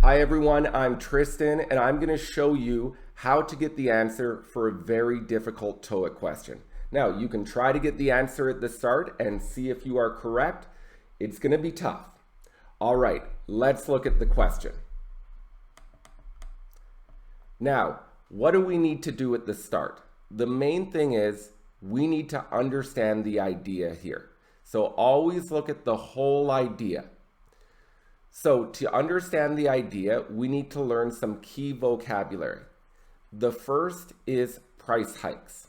Hi everyone, I'm Tristan and I'm going to show you how to get the answer for a very difficult TOEIC question. Now, you can try to get the answer at the start and see if you are correct. It's going to be tough. All right, let's look at the question. Now, what do we need to do at the start? The main thing is we need to understand the idea here. So always look at the whole idea. So to understand the idea, we need to learn some key vocabulary. The first is price hikes.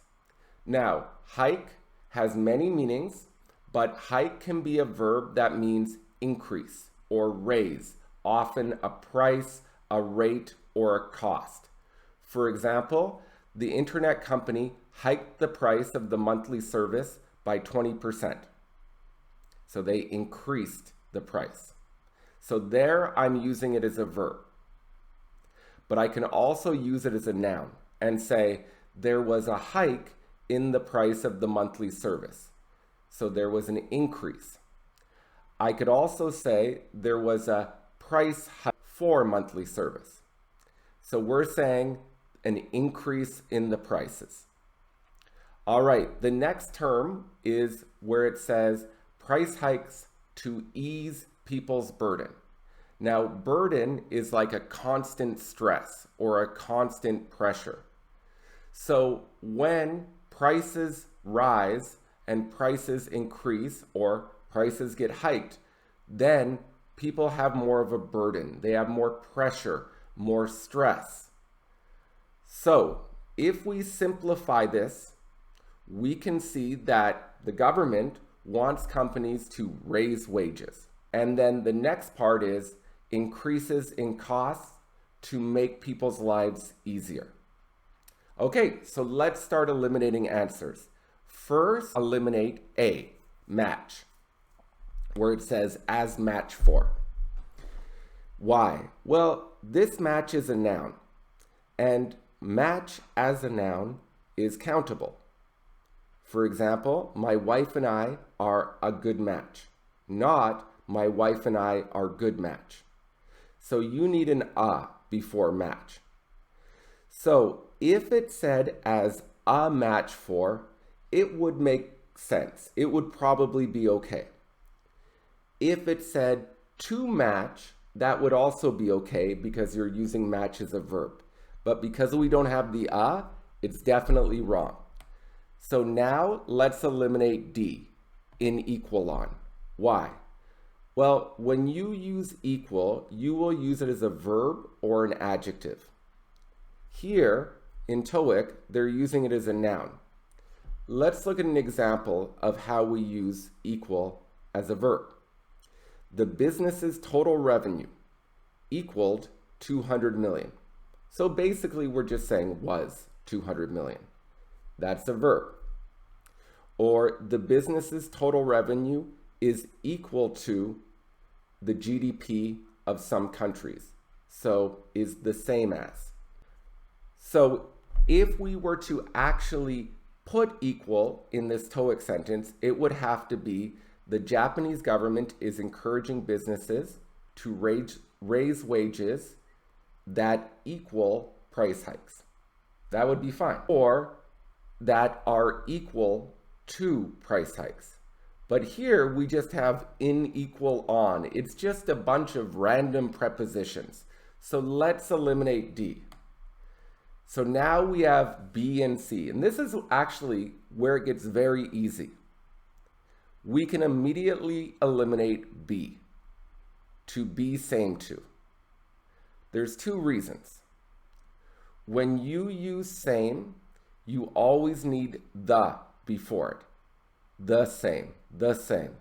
Now, hike has many meanings, but hike can be a verb that means increase or raise, often a price, a rate, or a cost. For example, the internet company hiked the price of the monthly service by 20%. So they increased the price. So there I'm using it as a verb. But I can also use it as a noun and say there was a hike in the price of the monthly service. So there was an increase. I could also say there was a price hike for monthly service. So we're saying an increase in the prices. All right, the next term is where it says price hikes to ease people's burden. Now, burden is like a constant stress or a constant pressure. So when prices rise and prices increase or prices get hiked, then people have more of a burden. They have more pressure, more stress. So if we simplify this, we can see that the government wants companies to raise wages. And then the next part is increases in costs to make people's lives easier. Okay, so let's start eliminating answers. First, eliminate A, match, where it says as match for. Why? Well, this match is a noun, and match as a noun is countable. For example, my wife and I are a good match, not my wife and I are good match. So you need an a before match. So if it said as a match for, it would make sense. It would probably be okay. If it said to match, that would also be okay because you're using match as a verb. But because we don't have the a, it's definitely wrong. So now let's eliminate D, in equal on. Why? Well, when you use equal, you will use it as a verb or an adjective. Here in TOEIC, they're using it as a noun. Let's look at an example of how we use equal as a verb. The business's total revenue equaled 200 million. So basically we're just saying was 200 million. That's a verb. Or the business's total revenue is equal to the GDP of some countries. So is the same as. So if we were to actually put equal in this TOEIC sentence, it would have to be the Japanese government is encouraging businesses to raise wages that equal price hikes. That would be fine. Or that are equal to price hikes. But here we just have in equal on. It's just a bunch of random prepositions. So let's eliminate D. So now we have B and C. And this is actually where it gets very easy. We can immediately eliminate B. To be same to. There's two reasons. When you use same, you always need the before it. The same, the same.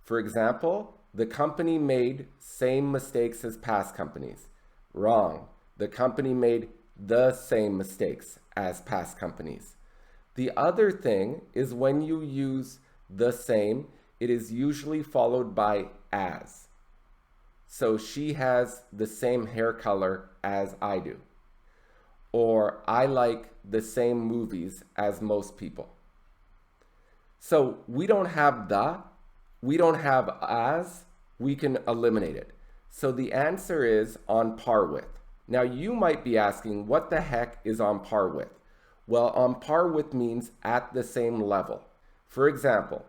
For example, the company made same mistakes as past companies. Wrong. The company made the same mistakes as past companies. The other thing is when you use the same, it is usually followed by as. So she has the same hair color as I do. Or I like the same movies as most people. So we don't have the, we don't have as, we can eliminate it. So the answer is on par with. Now you might be asking, what the heck is on par with? Well, on par with means at the same level. For example,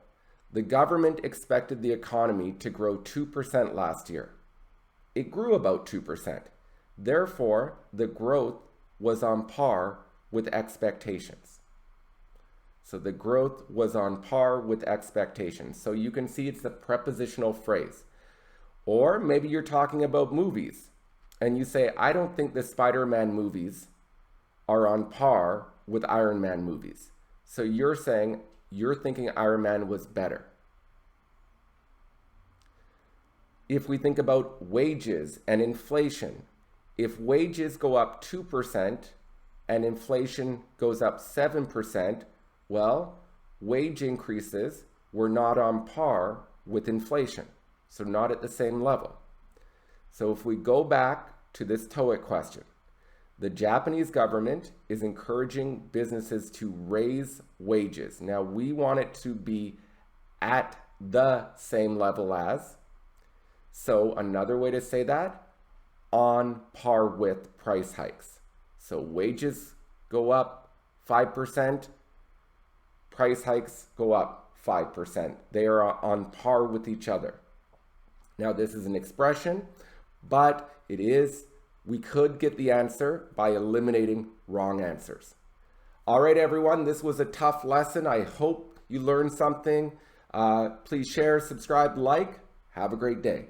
the government expected the economy to grow 2% last year. It grew about 2%. Therefore, the growth was on par with expectations. So the growth was on par with expectations. So you can see it's a prepositional phrase. Or maybe you're talking about movies and you say, I don't think the Spider-Man movies are on par with Iron Man movies. So you're saying you're thinking Iron Man was better. If we think about wages and inflation, if wages go up 2% and inflation goes up 7%, well, wage increases were not on par with inflation, so not at the same level. So if we go back to this TOEIC question, the Japanese government is encouraging businesses to raise wages. Now we want it to be at the same level as. So another way to say that, on par with price hikes. So wages go up 5%, price hikes go up 5%. They are on par with each other. Now this is an expression, but we could get the answer by eliminating wrong answers. All right, everyone, this was a tough lesson. I hope you learned something. Please share, subscribe, like. Have a great day.